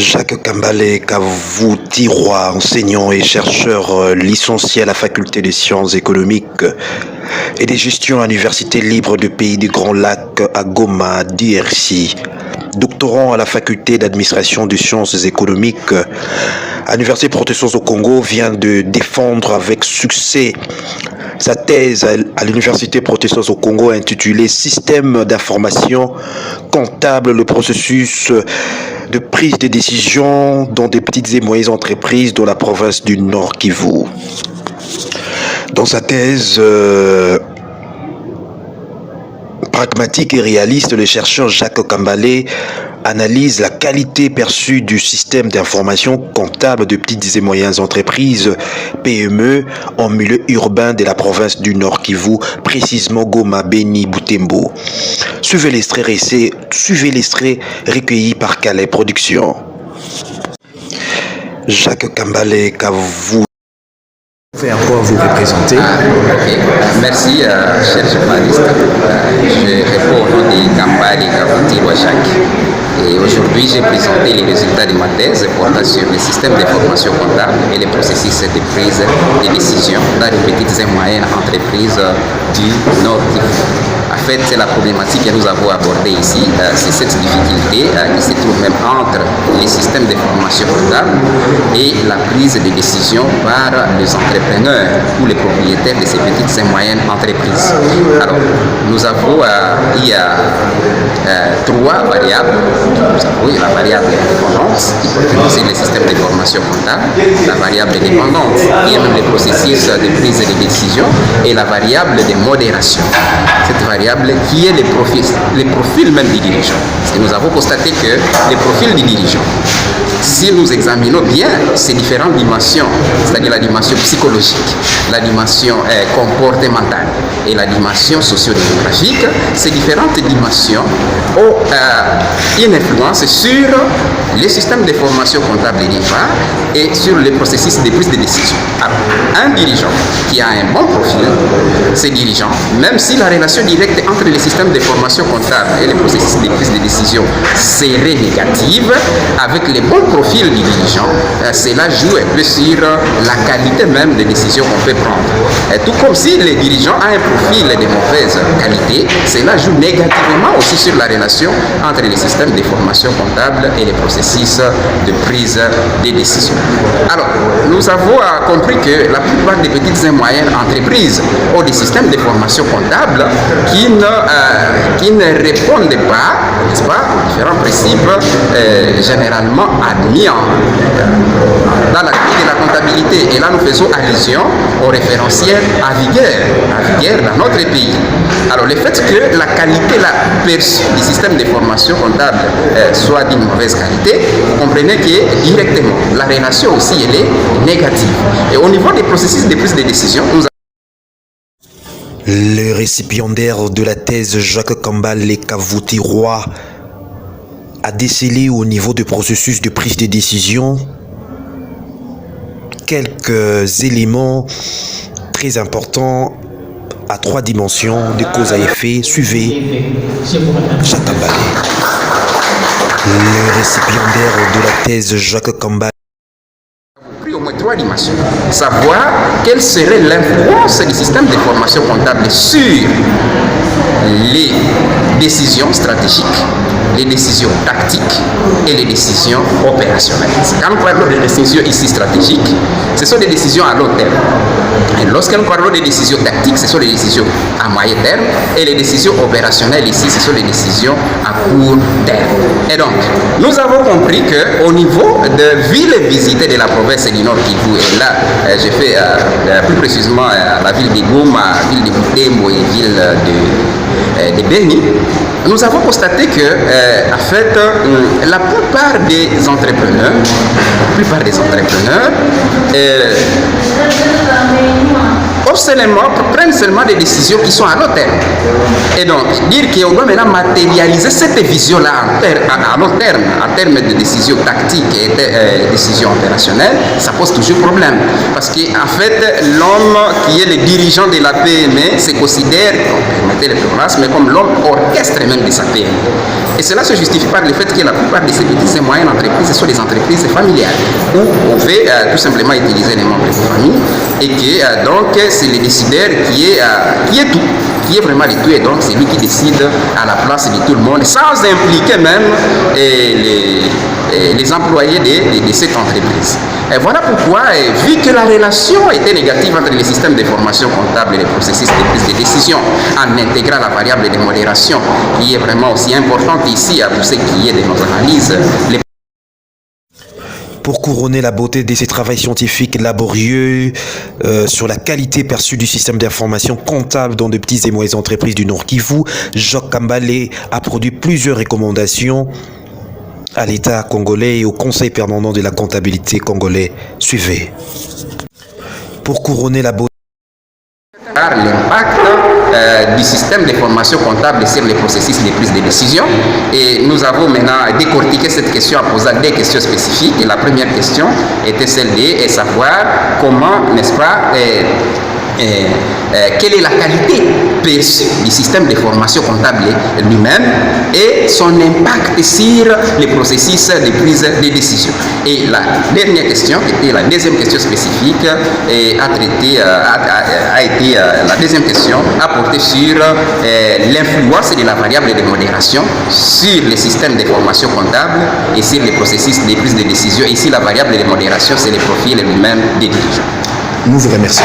Jacques Kambale Kavutiroy, enseignant et chercheur licencié à la faculté des sciences économiques et des gestions à l'Université libre du pays du Grand Lac à Goma, DRC. Doctorant à la faculté d'administration des sciences économiques à l'Université Protestante au Congo, vient de défendre avec succès sa thèse à l'Université Protestante au Congo intitulée Système d'information comptable, le processus de prise de décision dans des petites et moyennes entreprises dans la province du Nord Kivu. Dans sa thèse pragmatique et réaliste, le chercheur Jacques Kambale analyse la qualité perçue du système d'information comptable de petites et moyennes entreprises PME en milieu urbain de la province du Nord Kivu, précisément Goma, Beni, Butembo. Suivez l'extrait recueilli par Calais Productions. Jacques Kambale Kavu. À quoi vous représentez? Merci, cher journaliste. Je réponds au nom de Kambale Kavutiroy Jacques. Et aujourd'hui, j'ai présenté les résultats de ma thèse portant sur le système d'information comptable et les processus de prise de décision dans les petites et moyennes entreprises du Nord Kivu. En fait, c'est la problématique que nous avons abordée ici. C'est cette difficulté qui se trouve même entre les systèmes d'information comptable et la prise de décision par les entrepreneurs ou les propriétaires de ces petites et moyennes entreprises. Alors, nous avons trois variables. Nous avons la variable indépendante qui porte le système d'information comptable, la variable dépendante qui est même le processus de prise de décision et la variable de modération. Cette variable qui est le profil même du dirigeant. Parce que nous avons constaté que le profil du dirigeant, si nous examinons bien ces différentes dimensions, c'est-à-dire la dimension psychologique, la dimension comportementale et la dimension sociodémographique, ces différentes dimensions ont une influence sur les systèmes de formation comptable d'IFA et sur les processus de prise de décision. Alors, un dirigeant qui a un bon profil, ces dirigeants, même si la relation directe entre les systèmes de formation comptable et les processus de prise de décision serait négative, avec les bons profils du dirigeant, cela joue un peu sur la qualité même des décisions qu'on peut prendre. Et tout comme si le dirigeant a un profil de mauvaise qualité, cela joue négativement aussi sur la relation entre les systèmes de formation comptable et les processus de prise de décision. Alors, nous avons compris que la plupart des petites et moyennes entreprises ont des systèmes de formation comptable qui ne répondent pas, n'est-ce pas, aux différents principes généralement admis dans la grille de la comptabilité. Et là, nous faisons allusion au référentiel à vigueur dans notre pays. Alors, le fait que la qualité perçue du système de formation comptable soit d'une mauvaise qualité, vous comprenez que directement, la relation aussi, elle est négative. Et au niveau des processus de prise de décision, nous Le récipiendaire de la thèse Jacques Kambale Kavutiroy a décelé au niveau du processus de prise de décision quelques éléments très importants à trois dimensions de cause à effet. Suivez Jacques Kambale. Le récipiendaire de la thèse Jacques Kambale au moins trois dimensions. Savoir quelle serait l'influence du système de formation comptable sur les décisions stratégiques, les décisions tactiques et les décisions opérationnelles. Quand nous parlons de décisions ici stratégiques, ce sont des décisions à long terme. Et lorsque nous parlons des décisions tactiques, ce sont des décisions à moyen terme. Et les décisions opérationnelles ici, ce sont des décisions à court terme. Et donc, nous avons compris qu'au niveau de villes visitées de la province du Nord Kivu, et là, j'ai fait plus précisément la ville de Goma, ville de Butembo et ville de Beni, nous avons constaté que, en fait, la plupart des entrepreneurs prennent seulement des décisions qui sont à long terme. Et donc, dire qu'on doit maintenant matérialiser cette vision-là à long terme, en termes de décisions tactiques et de décisions opérationnelles, ça pose toujours problème. Parce qu'en fait, l'homme qui est le dirigeant de la PME se considère, permettez le pléonasme, mais comme l'homme orchestre même de sa PME. Et cela se justifie par le fait que la plupart de ces petites et moyennes entreprises, ce sont des entreprises familiales, où on fait tout simplement utiliser les membres de famille, et que donc c'est le décideur qui est tout, qui est vraiment le tout, et donc c'est lui qui décide à la place de tout le monde, sans impliquer même les employés de cette entreprise. Et voilà pourquoi, vu que la relation était négative entre les systèmes de formation comptable et les processus de prise de décision, en intégrant la variable de modération, qui est vraiment aussi importante ici pour ce qui est de nos analyses. Pour couronner la beauté de ces travaux scientifiques laborieux sur la qualité perçue du système d'information comptable dans de petites et moyennes entreprises du Nord Kivu, Jacques Kambale a produit plusieurs recommandations à l'État congolais et au Conseil permanent de la comptabilité congolais. Suivez. Pour couronner la beauté l'impact du système de formation comptable sur les processus de prise de décision. Et nous avons maintenant décortiqué cette question en posant des questions spécifiques. Et la première question était celle de savoir comment, n'est-ce pas, quelle est la qualité perçue du système de formation comptable lui-même et son impact sur les processus de prise de décision. Et la dernière question, qui était la deuxième question spécifique, a été la deuxième question a porté sur l'influence de la variable de modération sur les systèmes de formation comptable et sur les processus de prise de décision. Ici, la variable de modération, c'est le profil lui-même des dirigeants. Nous vous remercions.